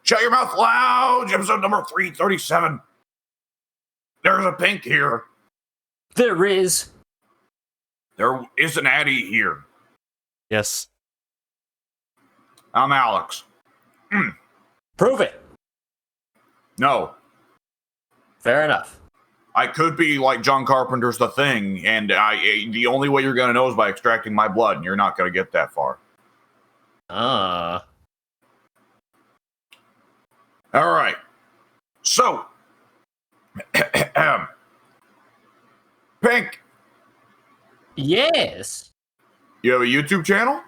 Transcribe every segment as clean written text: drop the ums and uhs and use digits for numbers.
Shut Your Mouth Lounge, episode number 337. There's a Pink here. There is. There is an Addy here. Yes. I'm Alex. Prove it. No. Fair enough. I could be like John Carpenter's The Thing, and the only way you're going to know is by extracting my blood, and you're not going to get that far. Ah. All right. So, Pink, Yes. you have a YouTube channel?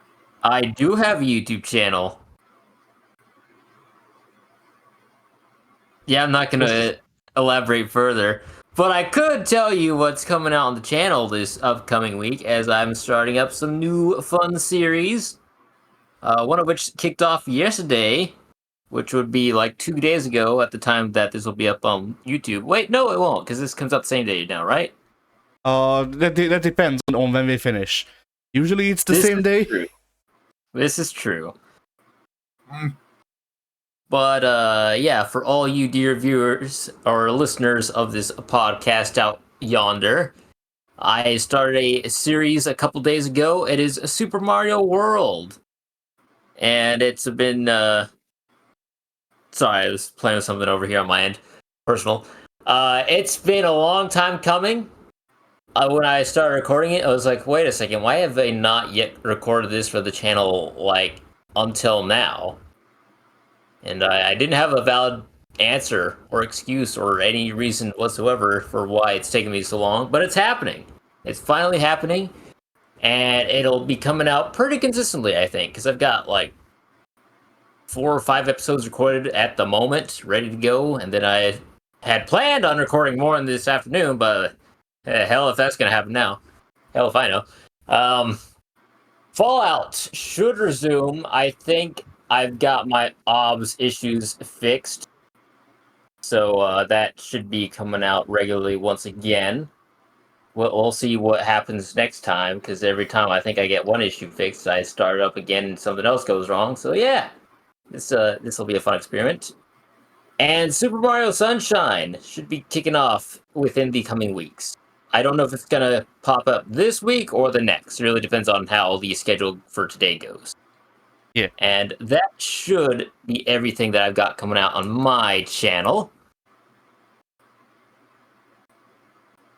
I do have a YouTube channel. Yeah, I'm not going to elaborate further. But I could tell you what's coming out on the channel this upcoming week, as I'm starting up some new fun series. One of which kicked off yesterday, which would be like 2 days ago at the time that this will be up on YouTube. Wait, no, it won't, because this comes out the same day now, right? That depends on when we finish. Usually it's the same day. True. This is true. Mm. But yeah, for all you dear viewers or listeners of this podcast out yonder, I started a series a couple days ago. It is Super Mario World. And it's been sorry, I was playing with something over here on my end. Personal. It's been a long time coming. When I started recording it, I was like, wait a second, why have they not yet recorded this for the channel, like, until now? And I didn't have a valid answer or excuse or any reason whatsoever for why it's taking me so long, but it's happening. It's finally happening, and it'll be coming out pretty consistently, I think, because I've got, like, 4 or 5 episodes recorded at the moment, ready to go, and then I had planned on recording more in this afternoon, but hell if that's going to happen now. Hell if I know. Fallout should resume. I think I've got my OBS issues fixed, so that should be coming out regularly once again. We'll see what happens next time, because every time I think I get one issue fixed, I start it up again and something else goes wrong. So yeah, this will be a fun experiment. And Super Mario Sunshine should be kicking off within the coming weeks. I don't know if it's going to pop up this week or the next. It really depends on how the schedule for today goes. Yeah. And that should be everything that I've got coming out on my channel.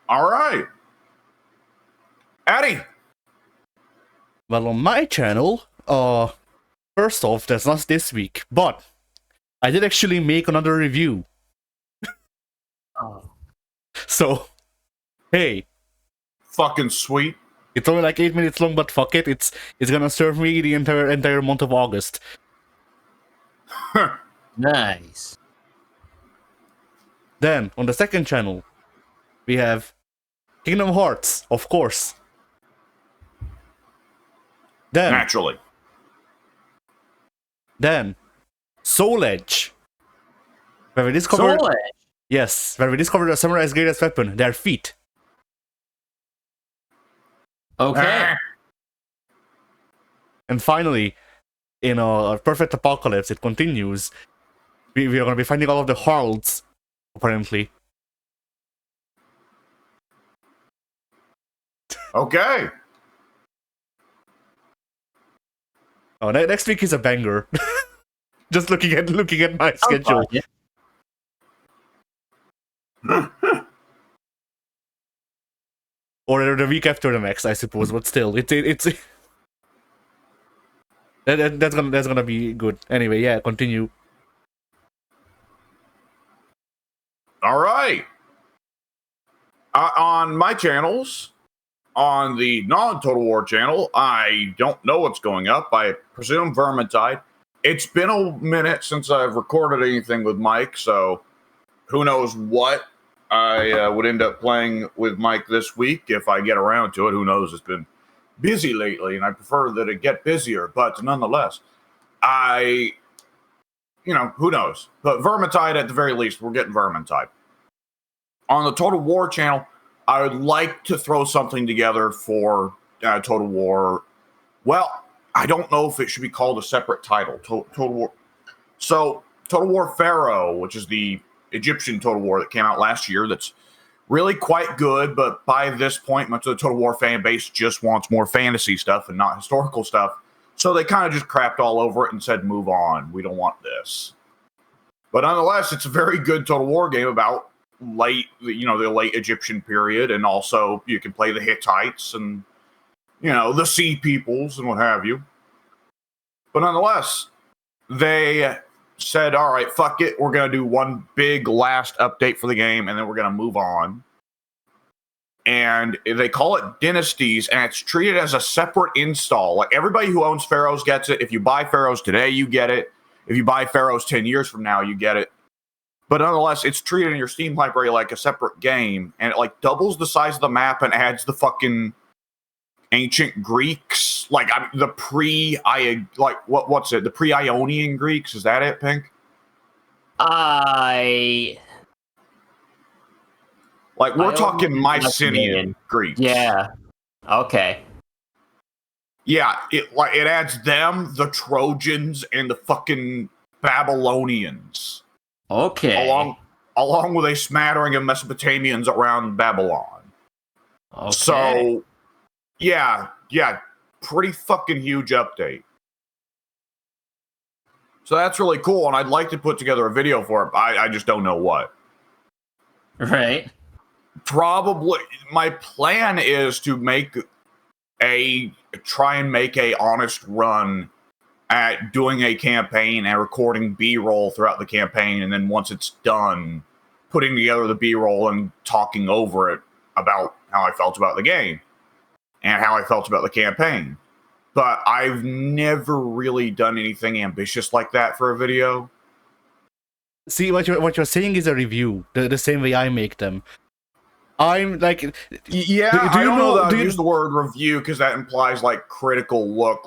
All right. Addy. Well, on my channel, first off, that's not this week, but I did actually make another review. Oh. So, hey. Fucking sweet. It's only like 8 minutes long, but fuck it. It's gonna serve me the entire month of August. Nice. Then, on the second channel, we have Kingdom Hearts, of course. Naturally. Then, Soul Edge. Where we discovered... Soul Edge? Yes, where we discovered a samurai's greatest weapon, their feet. Okay. And finally, in a Perfect Apocalypse, it continues. We are going to be finding all of the Harlds, apparently. Okay. Oh, next week is a banger. Just looking at my schedule. Yeah. Or the week after the next, I suppose. But still, it's that's gonna be good. Anyway, yeah, continue. All right. On my channels, on the non-Total War channel, I don't know what's going up. I presume Vermintide. It's been a minute since I've recorded anything with Mike, so who knows what I would end up playing with Mike this week if I get around to it. Who knows? It's been busy lately, and I prefer that it get busier, but nonetheless, who knows? But Vermintide, at the very least, we're getting Vermintide. On the Total War channel, I would like to throw something together for Total War. Well, I don't know if it should be called a separate title. Total War. So, Total War Pharaoh, which is the Egyptian Total War that came out last year. That's really quite good, but by this point, much of the Total War fan base just wants more fantasy stuff and not historical stuff. So they kind of just crapped all over it and said, move on. We don't want this. But nonetheless, it's a very good Total War game about the late Egyptian period. And also you can play the Hittites and, the Sea Peoples and what have you. But nonetheless, they said, all right, fuck it. We're going to do one big last update for the game, and then we're going to move on. And they call it Dynasties, and it's treated as a separate install. Like, everybody who owns Pharaohs gets it. If you buy Pharaohs today, you get it. If you buy Pharaohs 10 years from now, you get it. But nonetheless, it's treated in your Steam library like a separate game, and it doubles the size of the map and adds the fucking ancient Greeks, the the pre-Ionian Greeks. Is that it, Pink? We're talking Mycenaean Greeks. Yeah. Okay. Yeah, it adds them, the Trojans, and the fucking Babylonians. Okay. Along with a smattering of Mesopotamians around Babylon. Okay. So, yeah, pretty fucking huge update. So that's really cool, and I'd like to put together a video for it, but I just don't know what. Right. Probably, my plan is to try and make a honest run at doing a campaign and recording B-roll throughout the campaign, and then once it's done, putting together the B-roll and talking over it about how I felt about the game and how I felt about the campaign. But I've never really done anything ambitious like that for a video. See, what you're saying is a review, the same way I make them. I'm like, yeah, I don't know that I use the word review because that implies critical look.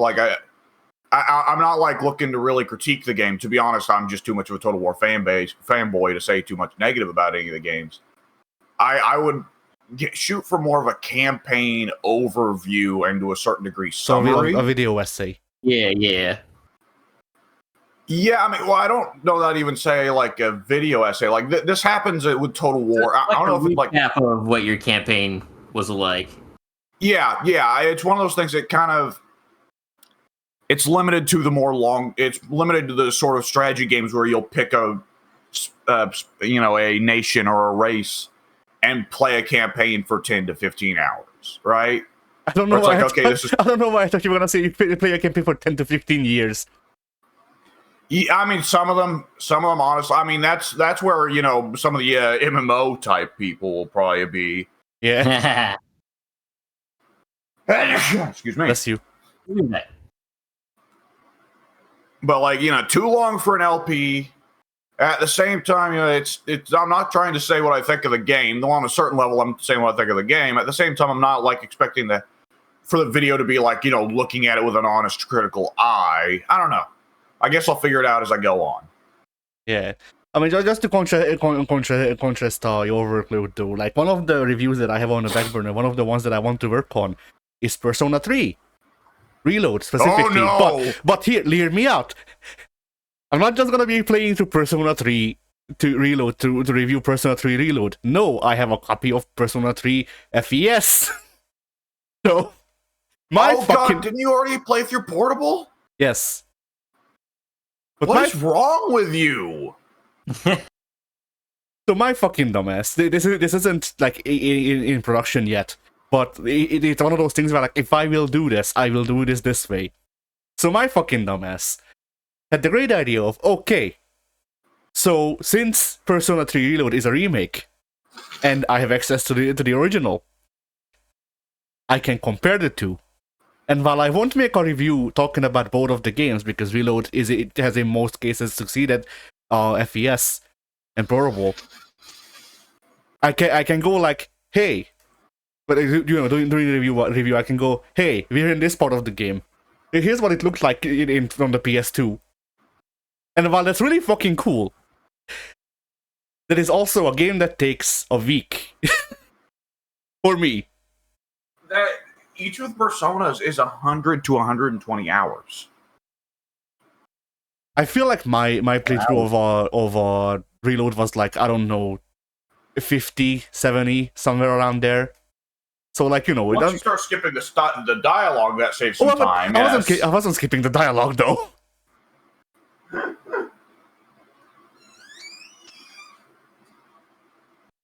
I'm not looking to really critique the game. To be honest, I'm just too much of a Total War fanboy to say too much negative about any of the games. I would shoot for more of a campaign overview and to a certain degree summary. So a video essay. Yeah. Yeah, I don't know that I'd even say a video essay. This happens with Total War. I don't know if it's of what your campaign was like. Yeah. It's one of those things that kind of it's limited to it's limited to the sort of strategy games where you'll pick a nation or a race and play a campaign for 10 to 15 hours, right? I don't know why. I don't know why I thought you were gonna say you play a campaign for 10 to 15 years. Yeah, some of them, honestly. That's where some of the MMO type people will probably be. Yeah. Excuse me. Bless you. But too long for an LP. At the same time, it's. I'm not trying to say what I think of the game. Though on a certain level, I'm saying what I think of the game. At the same time, I'm not expecting for the video to be looking at it with an honest, critical eye. I don't know. I guess I'll figure it out as I go on. Yeah. Just to contrast your workload though, one of the reviews that I have on the back burner, one of the ones that I want to work on, is Persona 3. Reload, specifically. Oh, no! But hear me out. I'm not just gonna be playing through Persona 3 to reload, to review Persona 3 Reload. No, I have a copy of Persona 3 FES. So, God, didn't you already play through Portable? Yes. But what is wrong with you? So my fucking dumbass. This isn't in production yet, but it's one of those things where if I will do this, I will do this way. So my fucking dumbass had the great idea of so since Persona 3 Reload is a remake, and I have access to the original, I can compare the two. And while I won't make a review talking about both of the games, because Reload has in most cases succeeded FES and Portable, I can go hey, but during the review I can go, hey, we're in this part of the game. Here's what it looks like from the PS2. And while that's really fucking cool, that is also a game that takes a week for me. Each of the Personas is 100 to 120 hours. I feel like my playthrough of Reload was like, I don't know, 50, 70, somewhere around there. So like, you know, once you start skipping the dialogue, that saves some time. I wasn't skipping the dialogue though.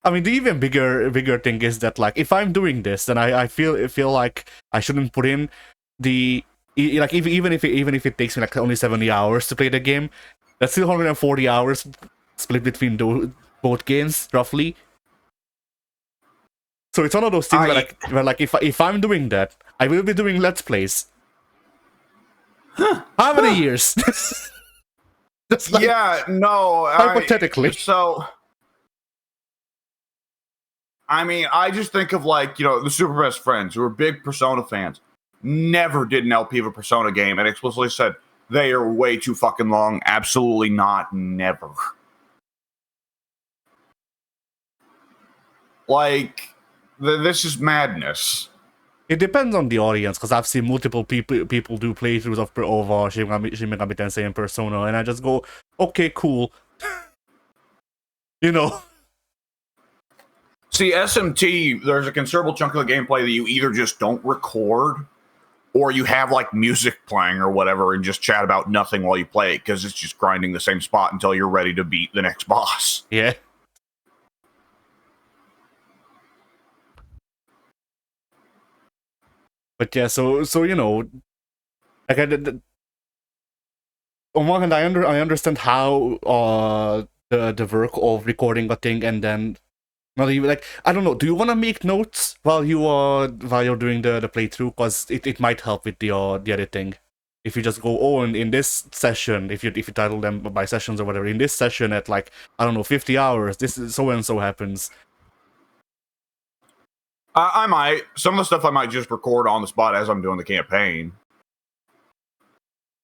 I mean, the even bigger thing is that like, if I'm doing this, then I feel like I shouldn't put in the like even if it takes me like only 70 hours to play the game, that's still 140 hours split between both games roughly. So it's one of those things where like if I'm doing that, I will be doing Let's Plays. How many years? Like, yeah, no. Hypothetically. I mean, I just think of like, you know, the Super Best Friends who are big Persona fans. Never did an LP of a Persona game and explicitly said they are way too fucking long. Absolutely not. Never. Like, this is madness. It depends on the audience, because I've seen multiple people do playthroughs of Shin Megami Tensei and Persona, and I just go, okay, cool. You know? See, SMT, there's a considerable chunk of the gameplay that you either just don't record, or you have, like, music playing or whatever, and just chat about nothing while you play it, because it's just grinding the same spot until you're ready to beat the next boss. Yeah. But yeah, so you know, like on one hand, I understand how the work of recording a thing and then not even like, I don't know. Do you want to make notes while you're doing the playthrough? Because it might help with the editing. If you just go, oh, in this session, if you title them by sessions or whatever, in this session at like, I don't know, 50 hours, this is so and so happens. I might. Some of the stuff I might just record on the spot as I'm doing the campaign.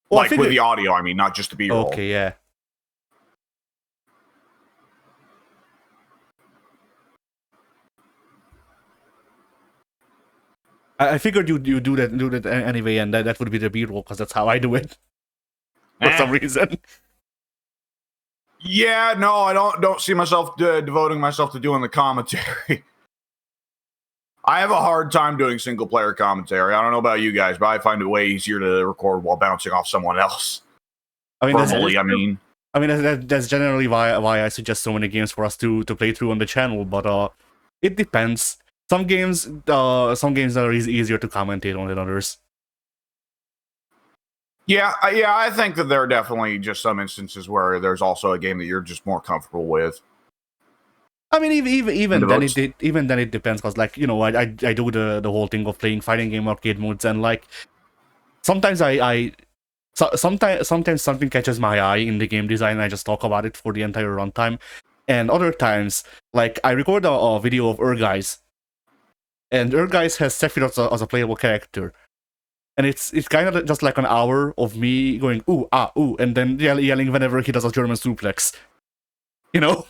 Well, like with the audio, I mean, not just the B-roll. Okay, yeah. I figured you do that anyway, and that would be the B-roll, because that's how I do it. For some reason. Yeah, no, I don't see myself devoting myself to doing the commentary. I have a hard time doing single-player commentary. I don't know about you guys, but I find it way easier to record while bouncing off someone else. I mean, that's generally why I suggest so many games for us to play through on the channel. But it depends. Some games are easier to commentate on than others. Yeah, I think that there are definitely just some instances where there's also a game that you're just more comfortable with. I mean, even then it depends, because like, you know, I do the whole thing of playing fighting game arcade modes, and like sometimes sometimes something catches my eye in the game design and I just talk about it for the entire runtime, and other times like I record a video of Urgeis, and Urgeis has Sephiroth as a playable character, and it's kind of just like an hour of me going ooh ah ooh, and then yelling whenever he does a German suplex, you know.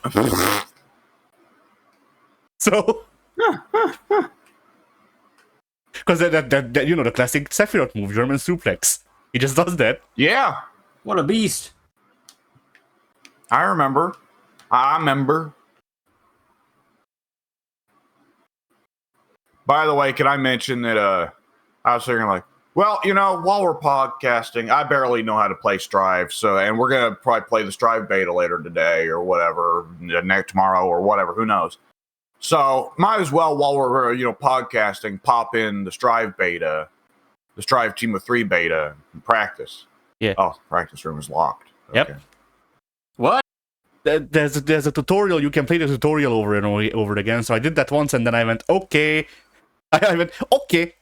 So, because that you know, the classic Sephiroth move, German suplex. He just does that. Yeah. What a beast. I remember. By the way, can I mention that I was thinking like, well, you know, while we're podcasting, I barely know how to play Strive, and we're gonna probably play the Strive beta later today or whatever, tomorrow or whatever, who knows. So might as well, while we're podcasting, pop in the Strive beta, the Strive Team of 3 beta, and practice. Yeah. Oh, practice room is locked. Yep. Okay. What? There's a tutorial. You can play the tutorial over and over again. So I did that once, and then I went okay. I went okay,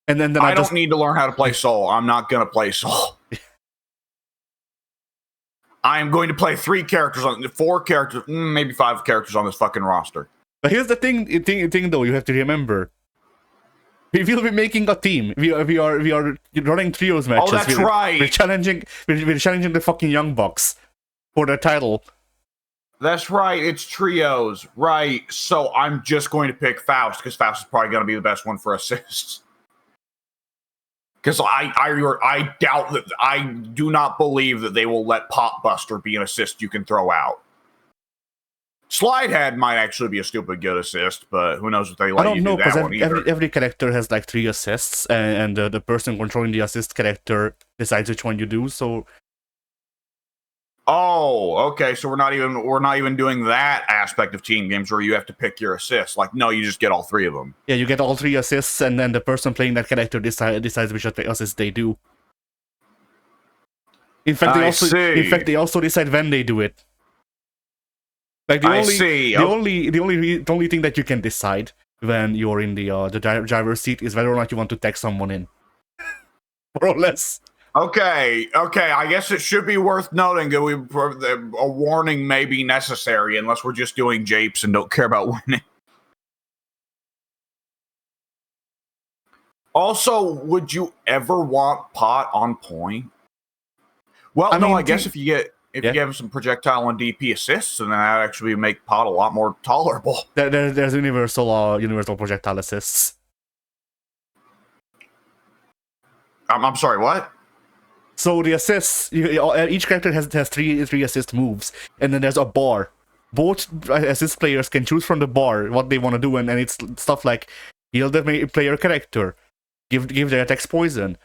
and then I don't need to learn how to play Soul. I'm not gonna play Soul. I am going to play 4 characters, maybe 5 characters on this fucking roster. But here's the thing though, you have to remember. We will be making a team. We are running trios matches. Oh, that's right. We're challenging the fucking Young Bucks for the title. That's right. It's trios, right? So I'm just going to pick Faust, because Faust is probably going to be the best one for assists. Because I doubt that, I do not believe that they will let Pop Buster be an assist you can throw out. Slide Head might actually be a stupid good assist, but who knows if they let you do that one either. Every character has like 3 assists, and the person controlling the assist character decides which one you do. So, okay. So we're not even doing that aspect of team games where you have to pick your assists. Like, no, you just get all 3 of them. yeah, you get all 3 assists, and then the person playing that character decides which assist they do. In fact, they also decide when they do it. Like the only thing that you can decide when you're in the driver's seat is whether or not you want to tag someone in, more or less. Okay. I guess it should be worth noting that a warning may be necessary unless we're just doing japes and don't care about winning. Also, would you ever want Pot on point? Well, I guess if you give him some projectile and DP assists, then that actually make Pot a lot more tolerable. There's universal projectile assists. I'm sorry, what? So the assists, each character has three assist moves, and then there's a bar. Both assist players can choose from the bar what they want to do, and it's stuff like heal the player character, give their attacks poison,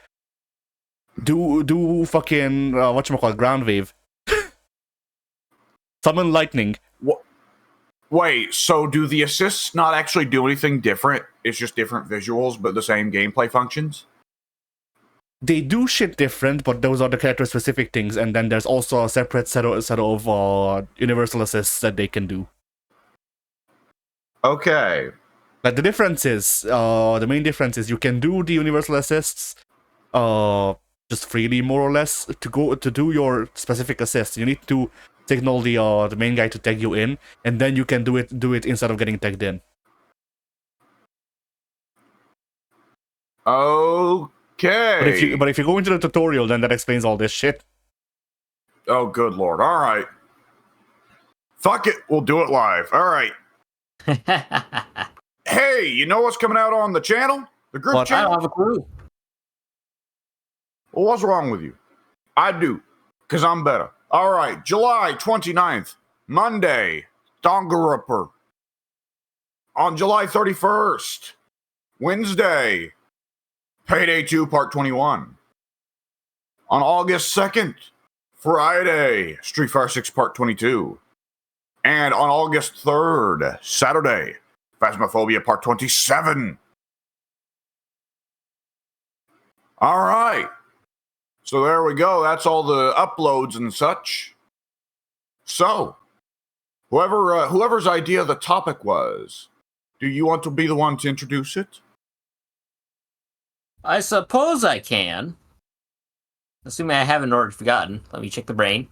do fucking ground wave, summon lightning. Wait, so do the assists not actually do anything different? It's just different visuals, but the same gameplay functions? They do shit different, but those are the character-specific things, and then there's also a separate set of universal assists that they can do. Okay. But the difference is, the main difference is you can do the universal assists, just freely, more or less. To do your specific assists, you need to signal the main guy to tag you in, and then you can do it instead of getting tagged in. Okay. But if you go into the tutorial, then that explains all this shit. Oh, good lord. All right. Fuck it. We'll do it live. All right. Hey, you know what's coming out on the channel? The group channel? I don't have a clue. Well, what's wrong with you? I do, because I'm better. All right. July 29th, Monday, Dongarupper. On July 31st, Wednesday, Payday 2 Part 21. On August 2nd, Friday, Street Fighter 6 Part 22. And on August 3rd, Saturday, Phasmophobia Part 27. All right. So there we go. That's all the uploads and such. So, whoever's idea the topic was, do you want to be the one to introduce it? I suppose I can. Assuming I haven't already forgotten. Let me check the brain.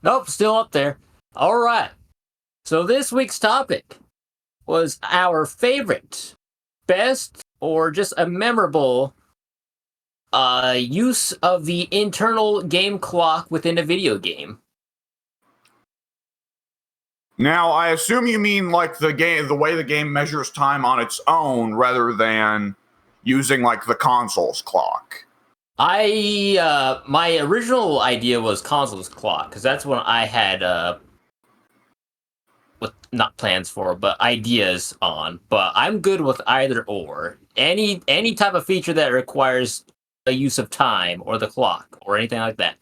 Nope, still up there. All right. So this week's topic was our favorite, best, or just a memorable use of the internal game clock within a video game. Now, I assume you mean like the way the game measures time on its own rather than using like the console's clock. My original idea was console's clock, because that's what I had not plans for, but ideas on. But I'm good with either or. Any type of feature that requires a use of time or the clock or anything like that.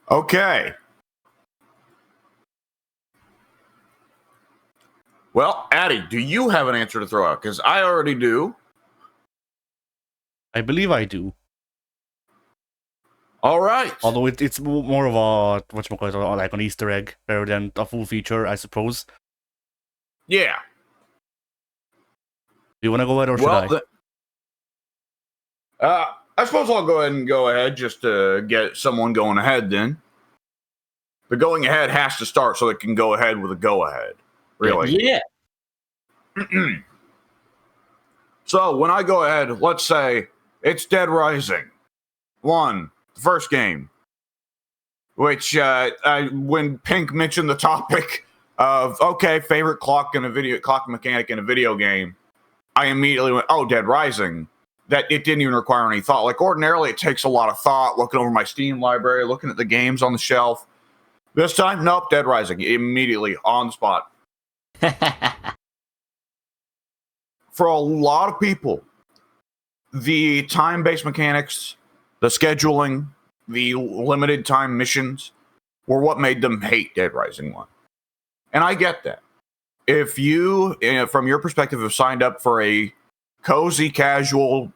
Okay. Well, Addy, do you have an answer to throw out? Because I already do. I believe I do. All right. Although it's more of a like an Easter egg rather than a full feature, I suppose. Yeah. Do you want to go ahead or should I? I suppose I'll go ahead and go ahead just to get someone going ahead then. The going ahead has to start so it can go ahead with a go ahead. Really? Yeah. So when I go ahead, let's say it's Dead Rising 1, the first game, which when Pink mentioned the topic of favorite clock mechanic in a video game, I immediately went, oh, Dead Rising. that it didn't even require any thought. Like ordinarily, it takes a lot of thought, looking over my Steam library, looking at the games on the shelf. This time, nope, Dead Rising, immediately, on the spot. For a lot of people, the time-based mechanics, the scheduling, the limited time missions were what made them hate Dead Rising 1. And I get that. If you, from your perspective, have signed up for a cozy, casual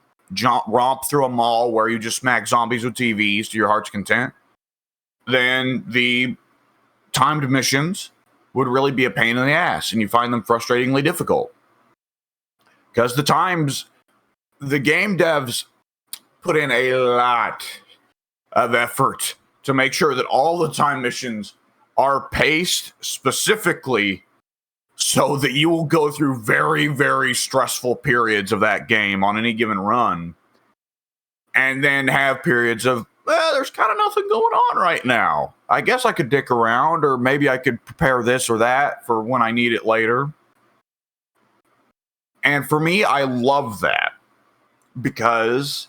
romp through a mall where you just smack zombies with TVs to your heart's content, then the timed missions would really be a pain in the ass, and you find them frustratingly difficult. Because the game devs put in a lot of effort to make sure that all the time missions are paced specifically so that you will go through very, very stressful periods of that game on any given run, and then have periods of, there's kind of nothing going on right now. I guess I could dick around, or maybe I could prepare this or that for when I need it later. And for me, I love that because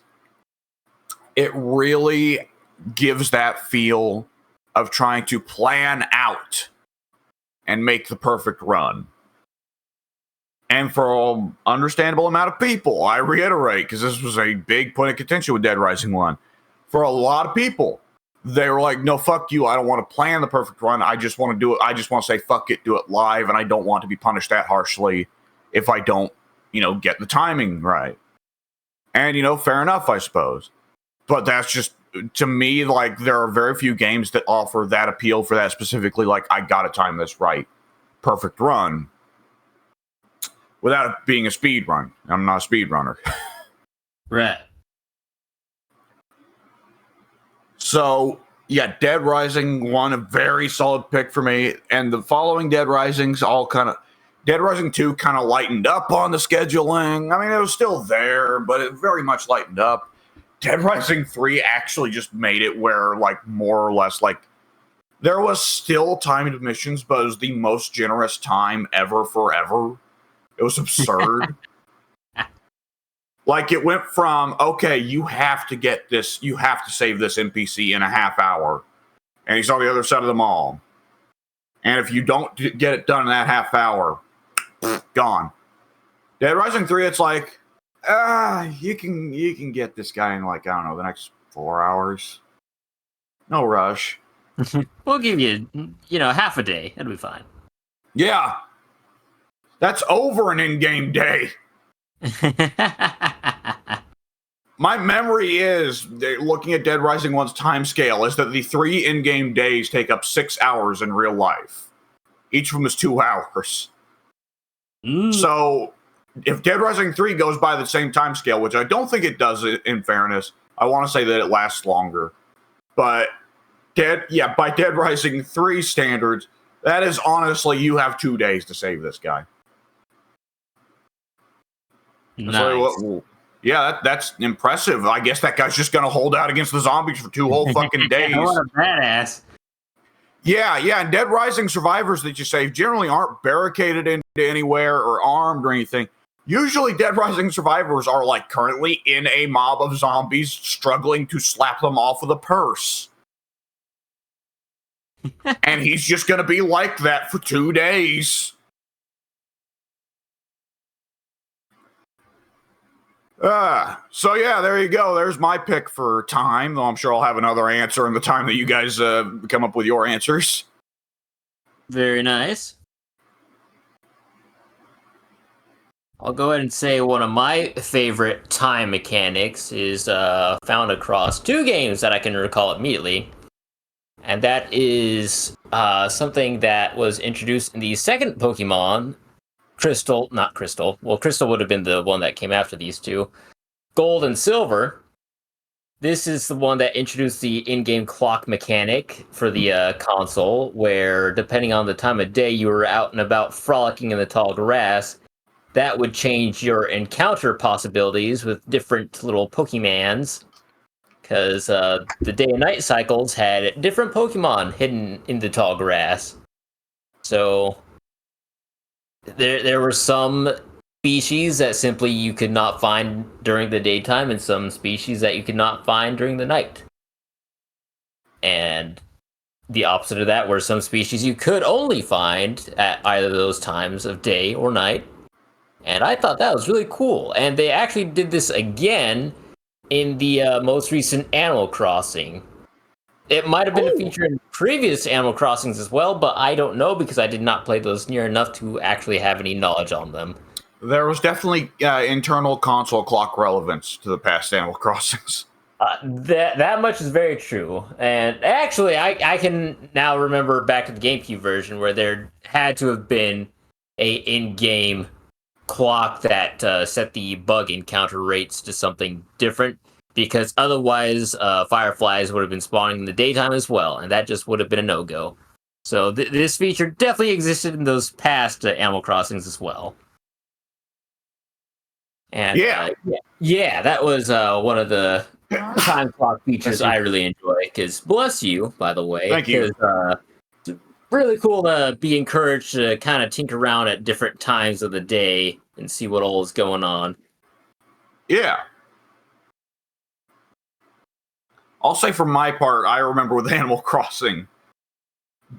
it really gives that feel of trying to plan out and make the perfect run. And for an understandable amount of people, I reiterate, because this was a big point of contention with Dead Rising 1. For a lot of people, they were like, no, fuck you. I don't want to plan the perfect run. I just want to do it. I just want to say, fuck it, do it live. And I don't want to be punished that harshly if I don't, get the timing right. And, fair enough, I suppose. But that's just, to me, like, there are very few games that offer that appeal for that specifically. Like, I got to time this right. Perfect run. Without it being a speed run. I'm not a speed runner. Right. So, yeah, Dead Rising 1, a very solid pick for me. And the following Dead Risings all kind of... Dead Rising 2 kind of lightened up on the scheduling. I mean, it was still there, but it very much lightened up. Dead Rising 3 actually just made it where, like, more or less, like, there was still timed missions, but it was the most generous time ever forever. It was absurd. Like, it went from, okay, you have to get this, you have to save this NPC in a half hour, and he's on the other side of the mall. And if you don't get it done in that half hour, gone. Dead Rising 3, it's like, you can get this guy in, like, I don't know, the next 4 hours. No rush. We'll give you, half a day. It'll be fine. Yeah. That's over an in-game day. My memory is, looking at Dead Rising 1's time scale, is that the 3 in-game days take up 6 hours in real life. Each of them is 2 hours. So, if Dead Rising 3 goes by the same time scale, which I don't think it does, in fairness, I want to say that it lasts longer. But, by Dead Rising 3 standards, that is honestly, you have 2 days to save this guy. Nice. So, that's impressive. I guess that guy's just going to hold out against the zombies for 2 whole fucking days. What a badass. Yeah, and Dead Rising survivors that you save generally aren't barricaded into anywhere or armed or anything. Usually Dead Rising survivors are, like, currently in a mob of zombies struggling to slap them off with a purse. And he's just going to be like that for 2 days. So yeah, there you go. There's my pick for time, though I'm sure I'll have another answer in the time that you guys come up with your answers. Very nice. I'll go ahead and say one of my favorite time mechanics is found across 2 games that I can recall immediately. And that is something that was introduced in the second Pokemon, Crystal. Well, Crystal would have been the one that came after these 2. Gold and Silver. This is the one that introduced the in-game clock mechanic for the console, where depending on the time of day you were out and about frolicking in the tall grass, that would change your encounter possibilities with different little Pokemans. Because the day and night cycles had different Pokemon hidden in the tall grass. So there were some species that simply you could not find during the daytime, and some species that you could not find during the night. And the opposite of that, were some species you could only find at either of those times of day or night. And I thought that was really cool. And they actually did this again in the most recent Animal Crossing. It might have been a feature in previous Animal Crossings as well, but I don't know because I did not play those near enough to actually have any knowledge on them. There was definitely internal console clock relevance to the past Animal Crossings. That much is very true. And actually, I can now remember back to the GameCube version where there had to have been a in-game clock that set the bug encounter rates to something different, because otherwise fireflies would have been spawning in the daytime as well, and that just would have been a no-go. So this feature definitely existed in those past Animal Crossings as well. And yeah, that was one of the time clock features I really enjoy. Because bless you, by the way. Thank you. It's really cool to be encouraged to kind of tinker around at different times of the day and see what all is going on. Yeah. I'll say for my part, I remember with Animal Crossing,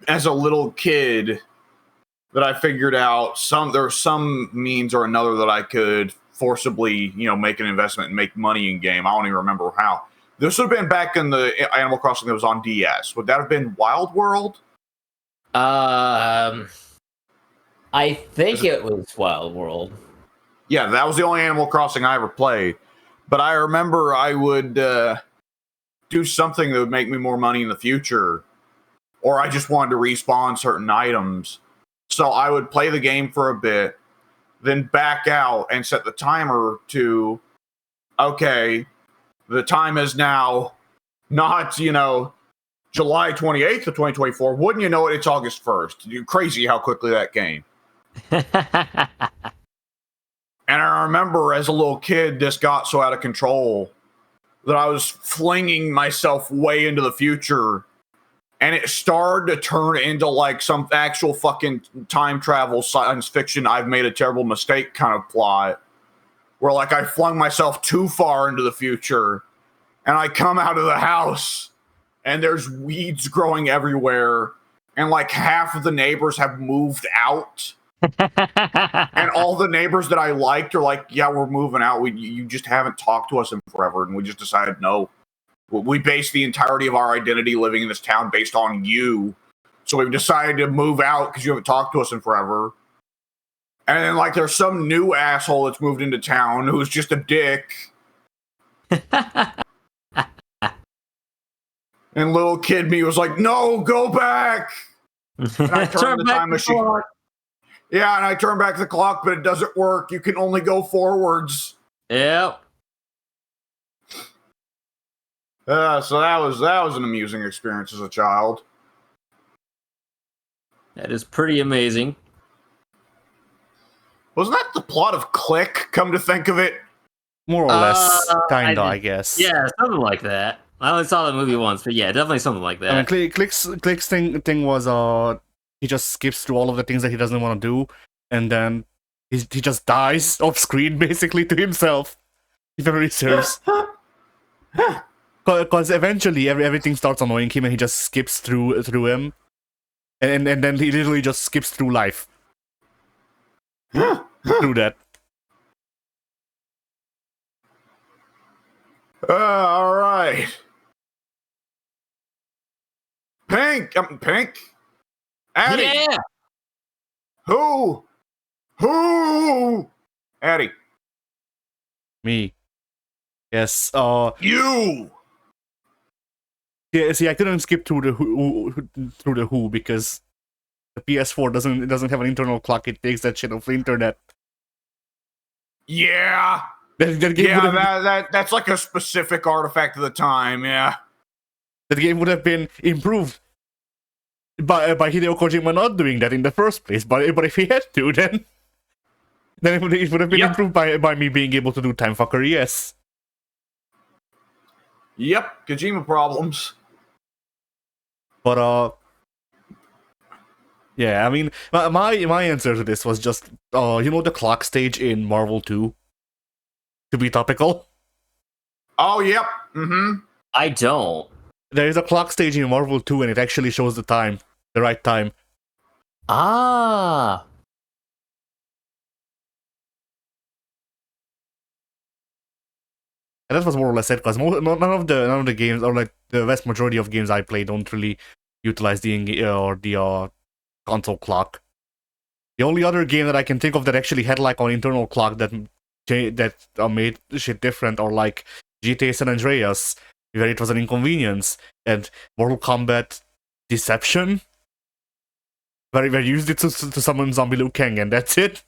as a little kid, that I figured out there was some means or another that I could forcibly, make an investment and make money in game. I don't even remember how. This would have been back in the Animal Crossing that was on DS. Would that have been Wild World? I think it was Wild World. Yeah, that was the only Animal Crossing I ever played. But I remember I would do something that would make me more money in the future, or I just wanted to respawn certain items. So I would play the game for a bit, then back out and set the timer to, okay, the time is now not, July 28th of 2024. Wouldn't you know it, it's August 1st. You're crazy how quickly that came. And I remember as a little kid, this got so out of control that I was flinging myself way into the future, and it started to turn into like some actual fucking time travel science fiction I've made a terrible mistake kind of plot, where like I flung myself too far into the future, and I come out of the house and there's weeds growing everywhere, and like half of the neighbors have moved out. And all the neighbors that I liked are like, yeah, we're moving out. You just haven't talked to us in forever. And we just decided, no. We base the entirety of our identity living in this town based on you. So we've decided to move out because you haven't talked to us in forever. And then, like, there's some new asshole that's moved into town who's just a dick. And little kid me was like, no, go back. And I turned the time machine. Yeah, and I turned back the clock, but it doesn't work. You can only go forwards. Yep. So that was an amusing experience as a child. That is pretty amazing. Wasn't that the plot of Click, come to think of it? More or less, kinda, I guess. Yeah, something like that. I only saw the movie once, but yeah, definitely something like that. I mean, Click's thing was he just skips through all of the things that he doesn't want to do, and then he just dies off screen basically to himself, if memory serves. Because eventually everything starts annoying him, and he just skips through him, and then he literally just skips through life. Through that. All right. Pink. Addy. Yeah. Who? Addy. Me. Yes. You. Yeah. See, I couldn't skip through the Who because the PS4 doesn't have an internal clock. It takes that shit off the internet. Yeah. That's like a specific artifact of the time. Yeah. That game would have been improved by Hideo Kojima not doing that in the first place. But if he had to, then it would have been improved by me being able to do time fuckery. Yes. Yep. Kojima problems. But Yeah, I mean, my answer to this was just, the clock stage in Marvel 2, to be topical. Oh, yep. Mm-hmm. I don't. There is a clock stage in Marvel 2, and it actually shows the time, the right time. Ah. And that was more or less it, because none of the games, or like the vast majority of games I play, don't really utilize the console clock. The only other game that I can think of that actually had like an internal clock that made shit different, or like GTA San Andreas, where it was an inconvenience, and Mortal Kombat Deception, where you used it to summon Zombie Liu Kang, and that's it.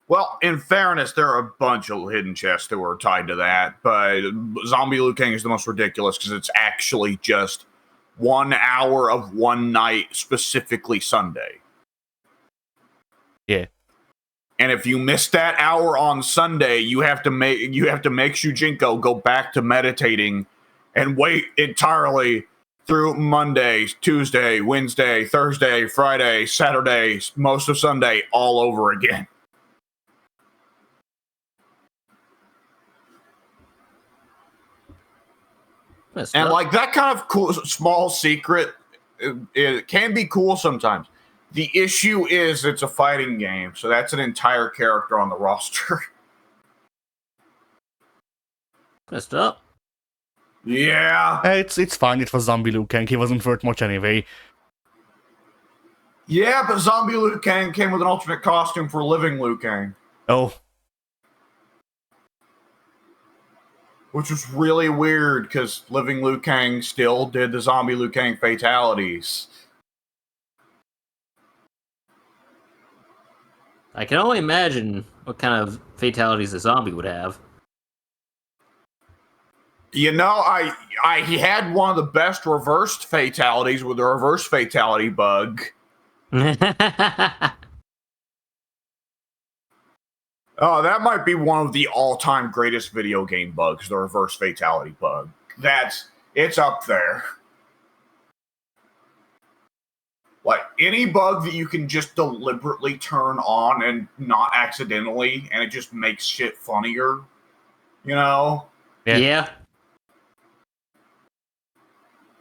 Well, in fairness, there are a bunch of hidden chests that were tied to that, but Zombie Liu Kang is the most ridiculous because it's actually just 1 hour of one night, specifically Sunday. Yeah. And if you miss that hour on Sunday, you have to make Shujinko go back to meditating and wait entirely through Monday, Tuesday, Wednesday, Thursday, Friday, Saturday, most of Sunday, all over again. And like that kind of cool small secret, it can be cool sometimes. The issue is it's a fighting game, so that's an entire character on the roster. Messed up. Yeah. It's fine. It was Zombie Liu Kang. He wasn't worth much anyway. Yeah, but Zombie Liu Kang came with an alternate costume for living Liu Kang. Oh. Which was really weird, because living Liu Kang still did the Zombie Liu Kang fatalities. I can only imagine what kind of fatalities a zombie would have. You know, he had one of the best reversed fatalities with the reverse fatality bug. Oh, that might be one of the all-time greatest video game bugs, the reverse fatality bug. It's up there. Like, any bug that you can just deliberately turn on and not accidentally, and it just makes shit funnier, you know? Yeah.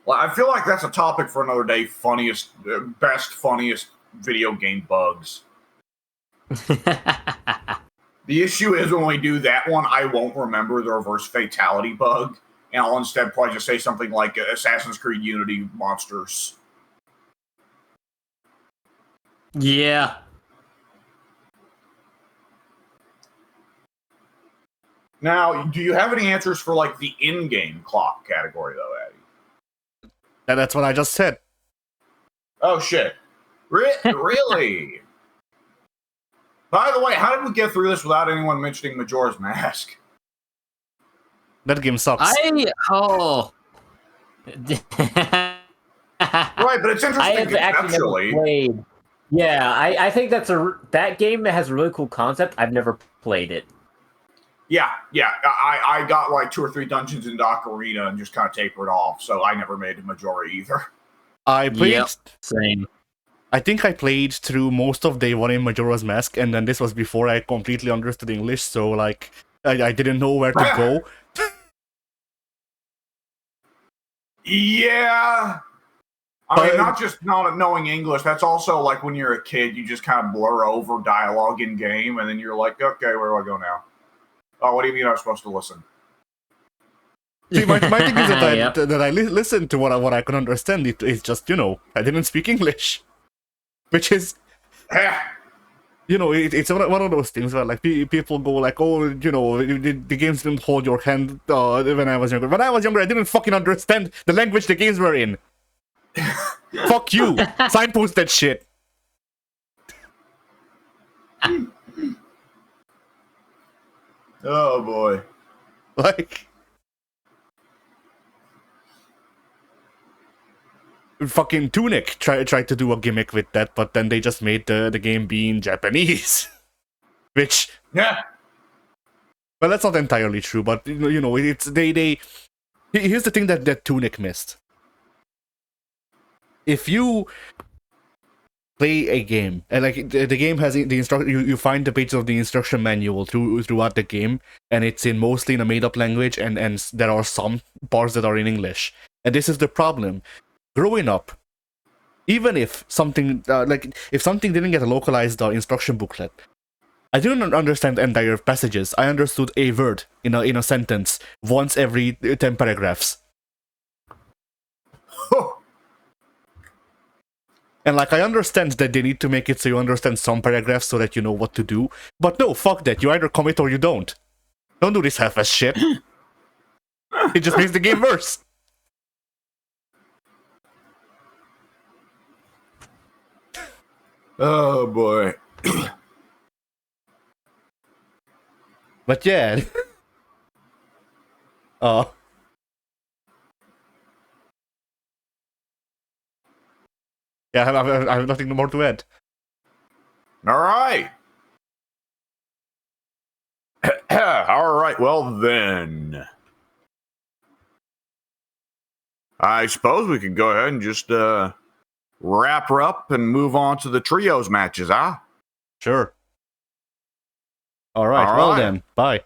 Well, I feel like that's a topic for another day. Funniest video game bugs. The issue is when we do that one, I won't remember the reverse fatality bug, and I'll instead probably just say something like Assassin's Creed Unity monsters. Yeah. Now, do you have any answers for like the in-game clock category, though, Addy? That's what I just said. Oh shit! Really? By the way, how did we get through this without anyone mentioning Majora's Mask? That game sucks. Right, but it's interesting. I have actually never played. Yeah, I think that game has a really cool concept. I've never played it. Yeah. I got like 2 or 3 dungeons in Ocarina and just kind of tapered off, so I never made Majora either. I played. Yep, same. I think I played through most of day 1 in Majora's Mask, and then this was before I completely understood English, so like I didn't know where to go. Yeah. I mean, not just not knowing English, that's also like when you're a kid, you just kind of blur over dialogue in game, and then you're like, okay, where do I go now? Oh, what do you mean I'm supposed to listen? See, my thing is that I listened to what I could understand. It's just, I didn't speak English. Which is, it's one of those things where like people go like, oh, the games didn't hold your hand when I was younger. When I was younger, I didn't fucking understand the language the games were in. Fuck you. Signpost that shit. Oh boy. Like, fucking Tunic tried to do a gimmick with that, but then they just made the game be in Japanese. Which, yeah. Well, that's not entirely true, but it's they. Here's the thing that Tunic missed. If you play a game, and like the game has the instruction. You find the pages of the instruction manual throughout the game, and it's mostly in a made up language, and there are some parts that are in English. And this is the problem. Growing up, even if something if something didn't get a localized instruction booklet, I didn't understand entire passages. I understood a word in a sentence once every 10 paragraphs. And like I understand that they need to make it so you understand some paragraphs so that you know what to do. But no, fuck that. You either commit or you don't. Don't do this half-ass shit. It just makes the game worse. Oh boy. But yeah. Yeah, I have nothing more to add. All right. All right. Well, then. I suppose we could go ahead and just wrap her up and move on to the trios matches, huh? Sure. All right. Well then, bye.